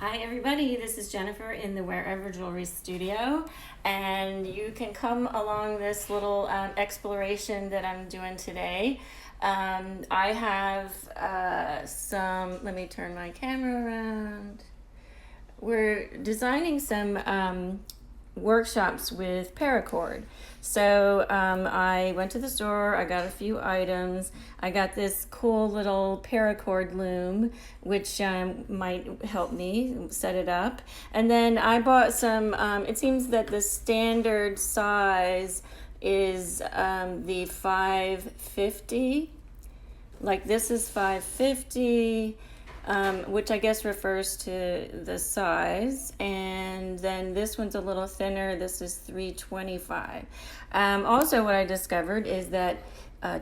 Hi everybody, this is Jennifer in the Wherever Jewelry Studio, and you can come along this little exploration that I'm doing today. I have let me turn my camera around. We're designing some workshops with Paracord. So I went to the store, I got a few items. I got this cool little Paracord loom, which might help me set it up. And then I bought some, it seems that the standard size is the 550. Like this is 550. Which I guess refers to the size, and then this one's a little thinner. This is 325. Also, what I discovered is that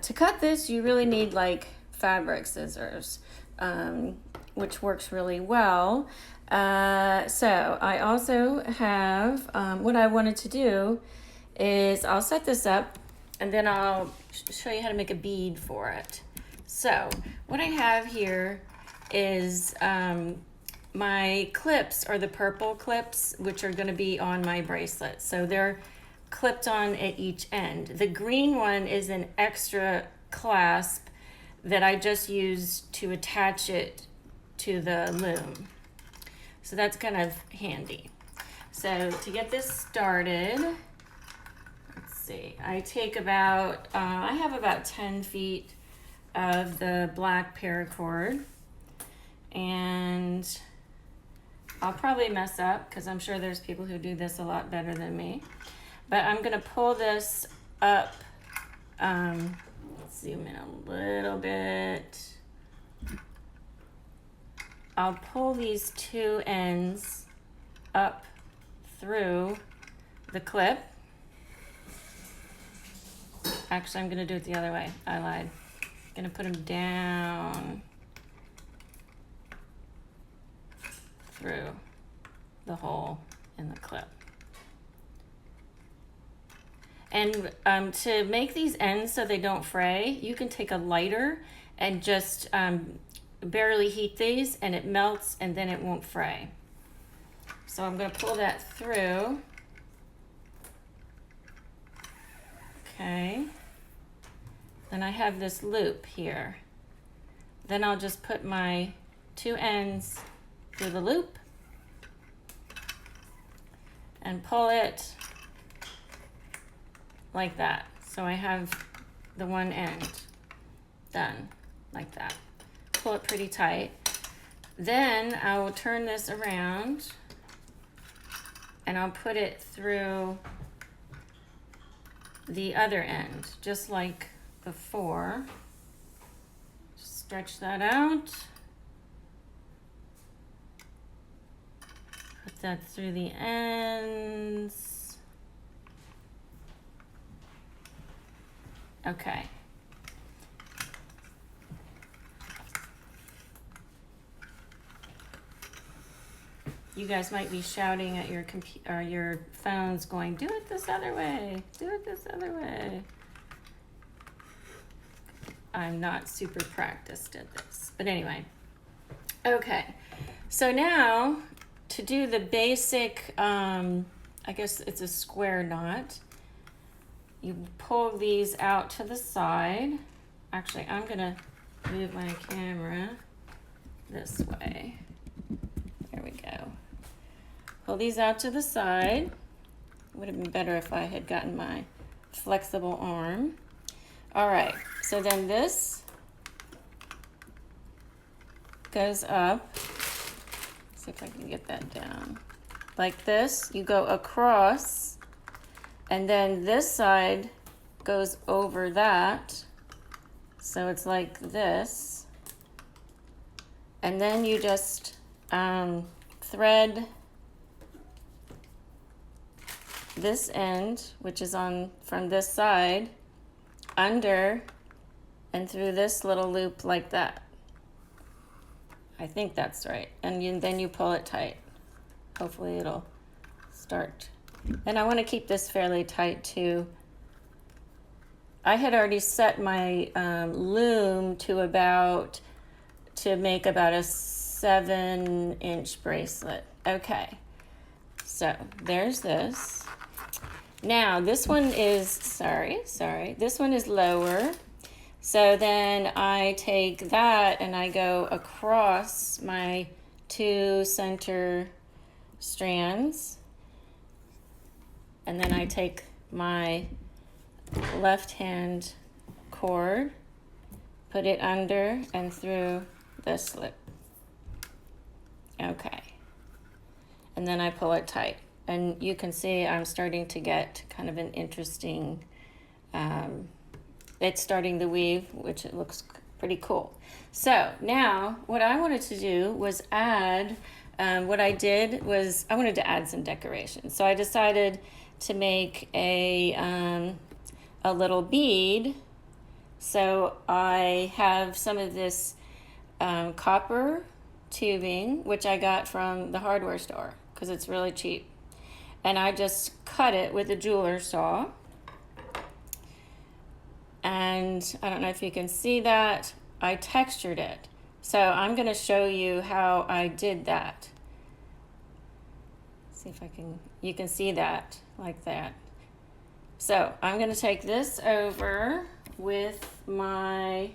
to cut this, you really need like fabric scissors, which works really well. So I also have what I wanted to do is I'll set this up, and then I'll show you how to make a bead for it. So what I have here is my clips are the purple clips, which are going to be on my bracelet. So they're clipped on at each end. The green one is an extra clasp that I just used to attach it to the loom. So that's kind of handy. So to get this started, let's see, I take about, I have about 10 feet of the black paracord. And I'll probably mess up because I'm sure there's people who do this a lot better than me. But I'm going to pull this up. Let's zoom in a little bit. I'll pull these two ends up through the clip. Actually, I'm going to do it the other way. I lied. I'm going to put them down through the hole in the clip. And to make these ends so they don't fray, you can take a lighter and just barely heat these, and it melts, and then it won't fray. So I'm going to pull that through. Okay. Then I have this loop here. Then I'll just put my two ends through the loop and pull it like that. So I have the one end done like that. Pull it pretty tight. Then I will turn this around and I'll put it through the other end, just like before. Just stretch that out. Put that through the ends. Okay. You guys might be shouting at your computer or your phones going, do it this other way, do it this other way. I'm not super practiced at this, but anyway. Okay, so now to do the basic, I guess it's a square knot, you pull these out to the side. Actually, I'm gonna move my camera this way. There we go. Pull these out to the side. Would have been better if I had gotten my flexible arm. All right, so then this goes up. See if I can get that down. Like this, you go across, and then this side goes over that. So it's like this. And then you just thread this end, which is on from this side, under and through this little loop like that. I think that's right. And then you pull it tight. Hopefully it'll start. And I want to keep this fairly tight too. I had already set my loom to make about a 7-inch bracelet. Okay, so there's this. Now this one is, sorry, this one is lower. So then I take that and I go across my 2 center strands. And then I take my left hand cord, put it under and through the slip. Okay. And then I pull it tight. And you can see I'm starting to get kind of an interesting, it's starting to weave, which it looks pretty cool. So now what I wanted to do was add, what I did was I wanted to add some decoration. So I decided to make a little bead. So I have some of this copper tubing, which I got from the hardware store because it's really cheap. And I just cut it with a jeweler saw. And I don't know if you can see that. I textured it. So I'm going to show you how I did that. See if I can, you can see that like that. So I'm going to take this over with my,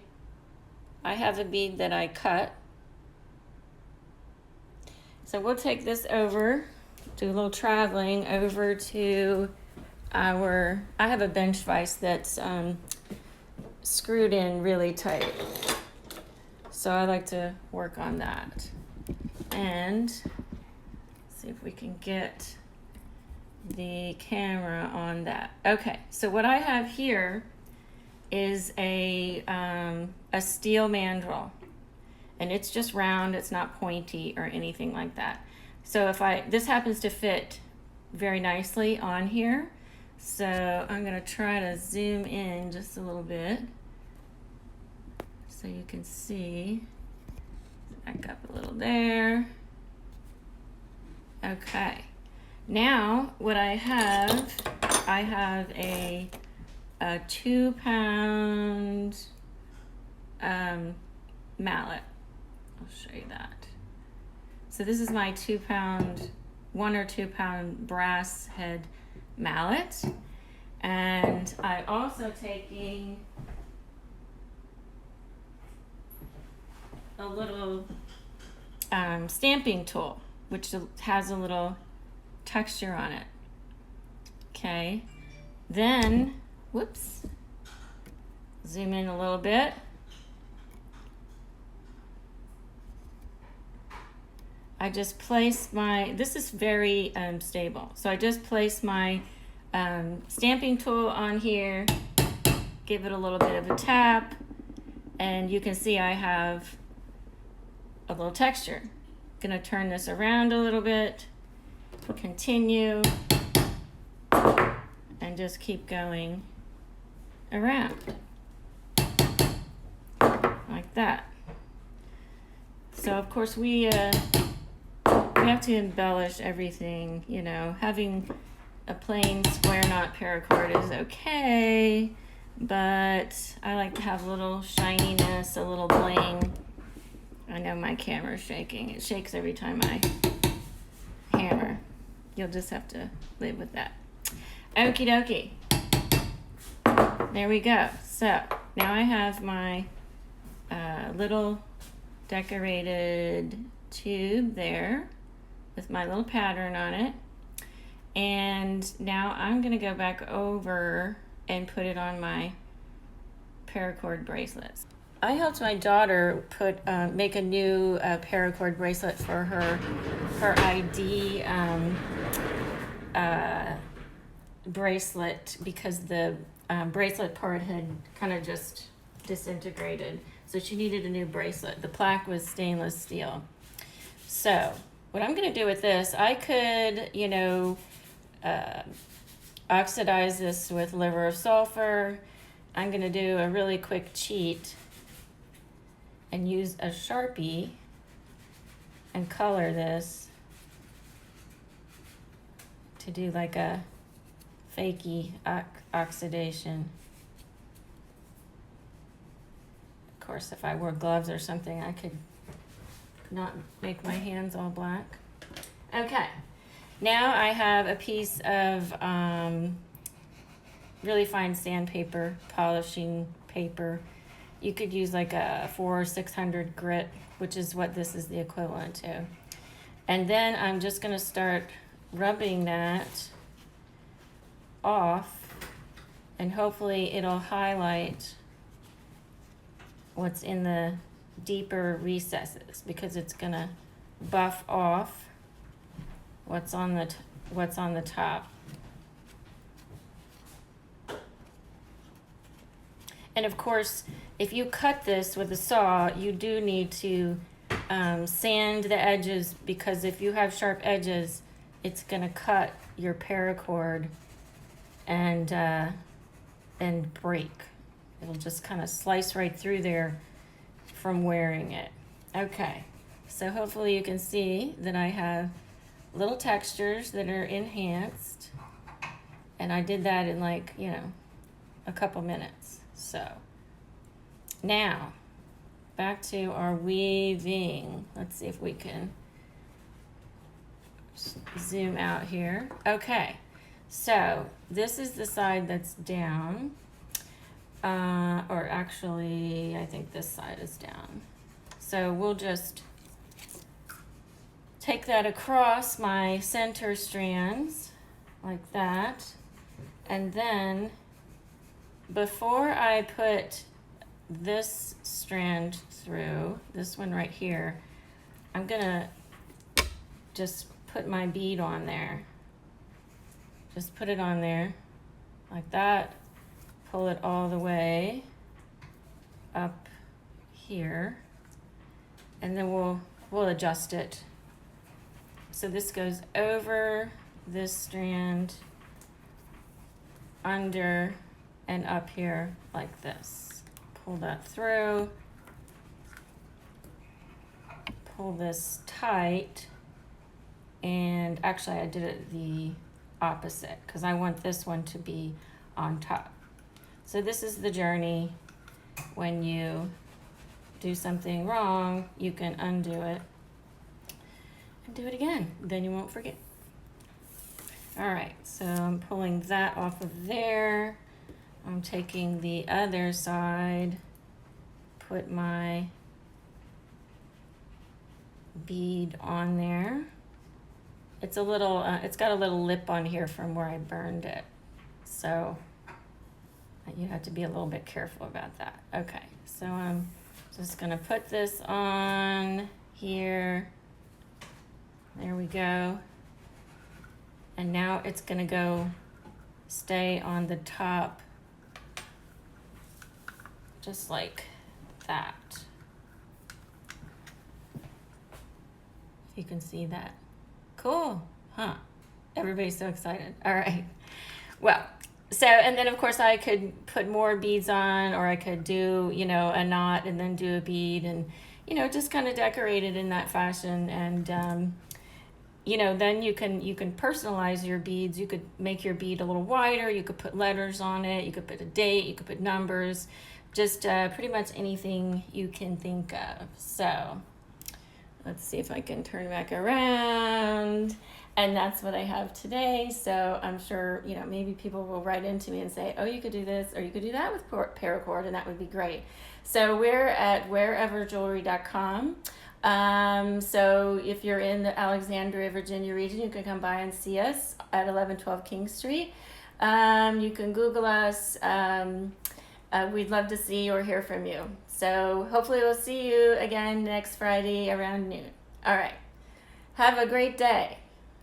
I have a bead that I cut. So we'll take this over, do a little traveling over to our, I have a bench vise that's screwed in really tight. So I like to work on that. And see if we can get the camera on that. Okay, so what I have here is a steel mandrel. And it's just round, it's not pointy or anything like that. So if this happens to fit very nicely on here. So I'm gonna try to zoom in just a little bit so you can see. Back up a little there. Okay, now what I have a 2-pound mallet. I'll show you that. So this is my 2-pound, 1 or 2 pound brass head mallet. And I also taking a little stamping tool, which has a little texture on it. Okay, then, whoops, zoom in a little bit. I just place my, this is very stable. So I just place my stamping tool on here, give it a little bit of a tap, and you can see I have a little texture. Gonna turn this around a little bit, continue, and just keep going around like that. So of course we have to embellish everything, you know. Having a plain square knot paracord is okay, but I like to have a little shininess, a little bling. I know my camera's shaking. It shakes every time I hammer. You'll just have to live with that. Okie dokie. There we go. So now I have my little decorated tube there with my little pattern on it. And now I'm gonna go back over and put it on my paracord bracelets. I helped my daughter make a new paracord bracelet for her ID bracelet, because the bracelet part had kind of just disintegrated. So she needed a new bracelet. The plaque was stainless steel. So what I'm gonna do with this, I could, you know, oxidize this with liver of sulfur. I'm gonna do a really quick cheat and use a Sharpie and color this to do like a fakey oxidation. Of course, if I wore gloves or something, I could not make my hands all black. Okay, now I have a piece of really fine sandpaper, polishing paper. You could use like a 400 or 600 grit, which is what this is the equivalent to. And then I'm just gonna start rubbing that off, and hopefully it'll highlight what's in the deeper recesses, because it's gonna buff off what's on the top. And of course, if you cut this with a saw, you do need to sand the edges, because if you have sharp edges, it's gonna cut your paracord and break. It'll just kind of slice right through there from wearing it. Okay, so hopefully you can see that I have little textures that are enhanced, and I did that in like, you know, a couple minutes. So now back to our weaving. Let's see if we can zoom out here. Okay, so this is the side that's down, or actually I think this side is down. So we'll just take that across my center strands like that, and then before I put this strand through, this one right here, I'm gonna just put my bead on there. Just put it on there like that, pull it all the way up here, and then we'll adjust it. So this goes over this strand, under and up here like this. Pull that through, pull this tight, and actually I did it the opposite because I want this one to be on top. So this is the journey. When you do something wrong, you can undo it and do it again, then you won't forget. All right, so I'm pulling that off of there. I'm taking the other side, put my bead on there. It's a little, it's got a little lip on here from where I burned it. So you have to be a little bit careful about that. Okay, so I'm just gonna put this on here. There we go. And now it's gonna go stay on the top, just like that. If you can see that. Cool, huh? Everybody's so excited. All right. Well, so, and then of course I could put more beads on, or I could do, you know, a knot and then do a bead, and, you know, just kind of decorate it in that fashion. And, you know, then you can personalize your beads. You could make your bead a little wider. You could put letters on it. You could put a date. You could put numbers. Just pretty much anything you can think of. So let's see if I can turn back around. And that's what I have today. So I'm sure, you know, maybe people will write into me and say, oh, you could do this or you could do that with Paracord, and that would be great. So we're at whereverjewelry.com. So if you're in the Alexandria, Virginia region, you can come by and see us at 1112 King Street. You can Google us. We'd love to see or hear from you. So hopefully we'll see you again next Friday around noon. All right. Have a great day.